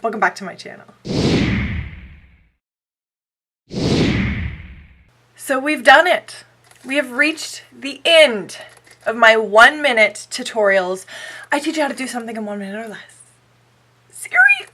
Welcome back to my channel. So we've done it. We have reached the end of my 1-minute tutorials. I teach you how to do something in 1 minute or less. Series.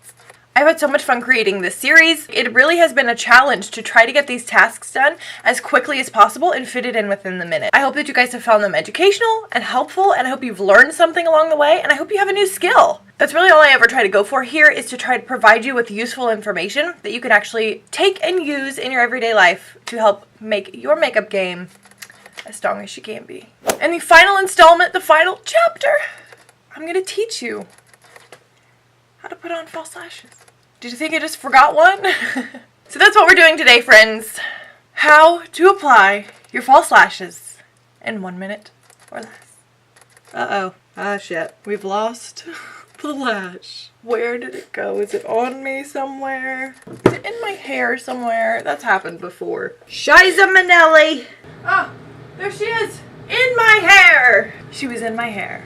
I've had so much fun creating this series. It really has been a challenge to try to get these tasks done as quickly as possible and fit it in within the minute. I hope that you guys have found them educational and helpful, and I hope you've learned something along the way, and I hope you have a new skill. That's really all I ever try to go for here, is to try to provide you with useful information that you can actually take and use in your everyday life to help make your makeup game as strong as she can be. And the final installment, the final chapter, I'm going to teach you how to put on false lashes. Did you think I just forgot one? So that's what we're doing today, friends. How to apply your false lashes in 1 minute or less. Uh-oh. Ah, shit. We've lost the lash. Where did it go? Is it on me somewhere? Is it in my hair somewhere? That's happened before. Shiza Manelli! Oh, there she is. In my hair! She was in my hair.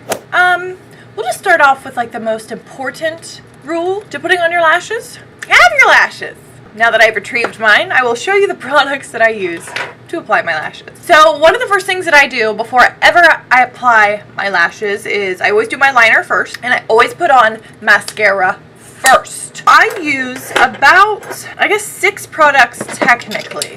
We'll just start off with like the most important rule to putting on your lashes. Have your lashes! Now that I've retrieved mine, I will show you the products that I use to apply my lashes. So one of the first things that I do before ever I apply my lashes is I always do my liner first, and I always put on mascara first. I use about, I guess, 6 products technically.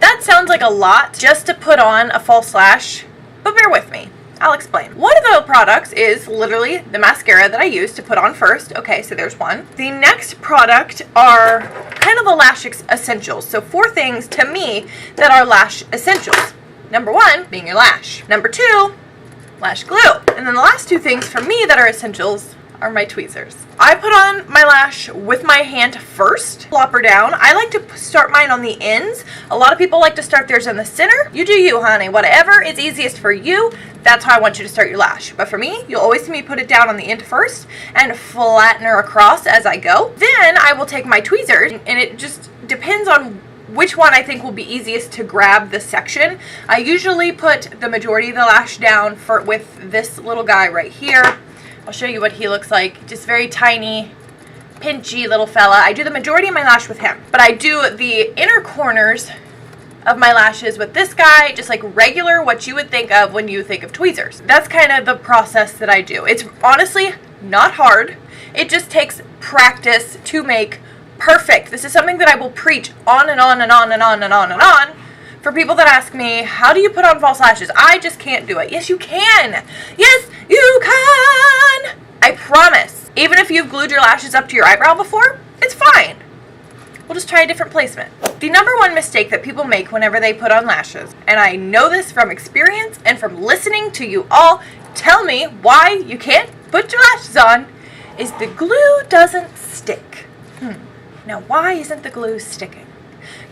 That sounds like a lot just to put on a false lash, but bear with me. I'll explain. One of the products is literally the mascara that I use to put on first. Okay, so there's one. The next product are kind of the lash essentials. So 4 things to me that are lash essentials. Number 1 being your lash. Number 2, lash glue. And then the last 2 things for me that are essentials are my tweezers. I put on my lash with my hand first, plop her down. I like to start mine on the ends. A lot of people like to start theirs in the center. You do you, honey. Whatever is easiest for you, that's how I want you to start your lash. But for me, you'll always see me put it down on the end first and flatten her across as I go. Then I will take my tweezers, and it just depends on which one I think will be easiest to grab the section. I usually put the majority of the lash down with this little guy right here. I'll show you what he looks like. Just very tiny, pinchy little fella. I do the majority of my lash with him. But I do the inner corners of my lashes with this guy, just like regular, what you would think of when you think of tweezers. That's kind of the process that I do. It's honestly not hard. It just takes practice to make perfect. This is something that I will preach on and on and on and on and on and on. For people that ask me, how do you put on false lashes? I just can't do it. Yes, you can. Yes, you can. I promise. Even if you've glued your lashes up to your eyebrow before, it's fine. We'll just try a different placement. The number 1 mistake that people make whenever they put on lashes, and I know this from experience and from listening to you all tell me why you can't put your lashes on, is the glue doesn't stick. Now, why isn't the glue sticking?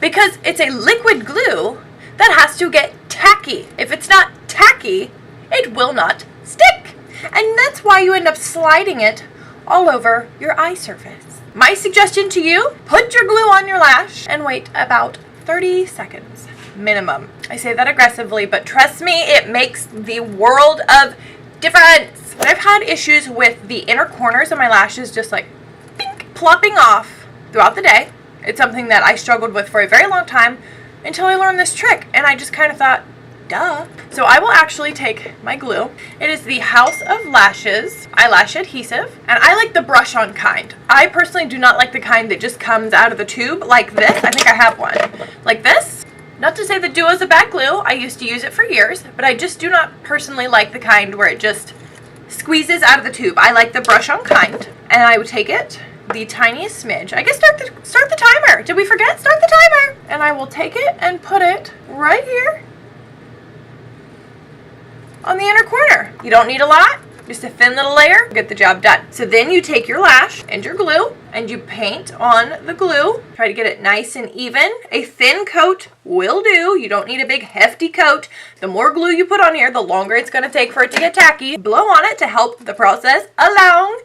Because it's a liquid glue that has to get tacky. If it's not tacky, it will not stick. And that's why you end up sliding it all over your eye surface. My suggestion to you, put your glue on your lash and wait about 30 seconds minimum. I say that aggressively, but trust me, it makes the world of difference. I've had issues with the inner corners of my lashes just like pink, plopping off throughout the day. It's something that I struggled with for a very long time until I learned this trick, and I just kind of thought, duh. So I will actually take my glue. It is the House of Lashes eyelash adhesive, and I like the brush-on kind. I personally do not like the kind that just comes out of the tube like this. I think I have one. Like this. Not to say that Duo is a bad glue. I used to use it for years, but I just do not personally like the kind where it just squeezes out of the tube. I like the brush-on kind, and I would take it, the tiniest smidge. I guess start the timer. Did we forget? Start the timer. And I will take it and put it right here on the inner corner. You don't need a lot. Just a thin little layer, get the job done. So then you take your lash and your glue and you paint on the glue. Try to get it nice and even. A thin coat will do. You don't need a big hefty coat. The more glue you put on here, the longer it's going to take for it to get tacky. Blow on it to help the process along.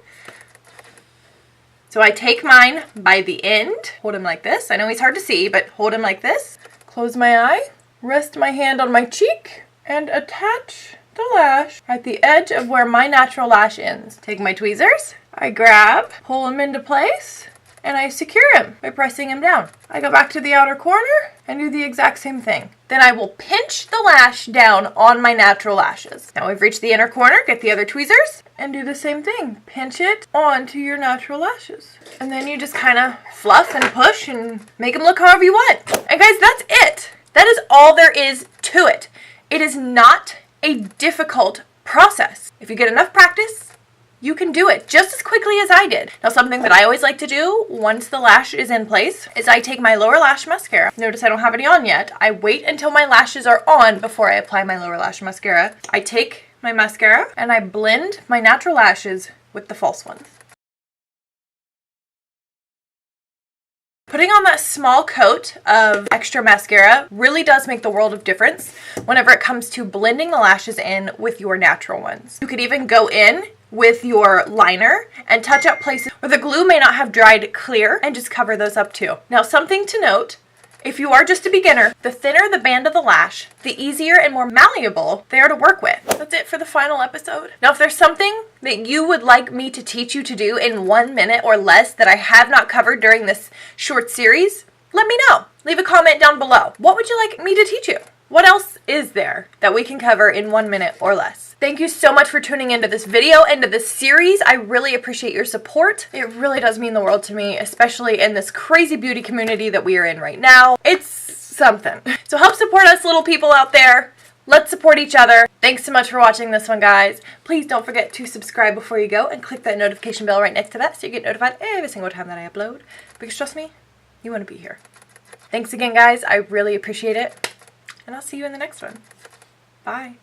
So I take mine by the end, hold him like this. I know he's hard to see, but hold him like this. Close my eye, rest my hand on my cheek, and attach the lash at the edge of where my natural lash ends. Take my tweezers, I grab, pull them into place, and I secure him by pressing him down. I go back to the outer corner and do the exact same thing. Then I will pinch the lash down on my natural lashes. Now we've reached the inner corner, get the other tweezers, and do the same thing. Pinch it onto your natural lashes. And then you just kind of fluff and push and make them look however you want. And guys, that's it. That is all there is to it. It is not a difficult process. If you get enough practice, you can do it just as quickly as I did. Now, something that I always like to do once the lash is in place is I take my lower lash mascara. Notice I don't have any on yet. I wait until my lashes are on before I apply my lower lash mascara. I take my mascara and I blend my natural lashes with the false ones. Putting on that small coat of extra mascara really does make the world of difference whenever it comes to blending the lashes in with your natural ones. You could even go in with your liner and touch up places where the glue may not have dried clear and just cover those up too. Now, something to note, if you are just a beginner, the thinner the band of the lash, the easier and more malleable they are to work with. That's it for the final episode. Now, if there's something that you would like me to teach you to do in 1 minute or less that I have not covered during this short series, let me know. Leave a comment down below. What would you like me to teach you? What else is there that we can cover in 1 minute or less? Thank you so much for tuning into this video and to this series. I really appreciate your support. It really does mean the world to me, especially in this crazy beauty community that we are in right now. It's something. So help support us little people out there. Let's support each other. Thanks so much for watching this one, guys. Please don't forget to subscribe before you go and click that notification bell right next to that so you get notified every single time that I upload. Because trust me, you want to be here. Thanks again, guys. I really appreciate it. And I'll see you in the next one. Bye.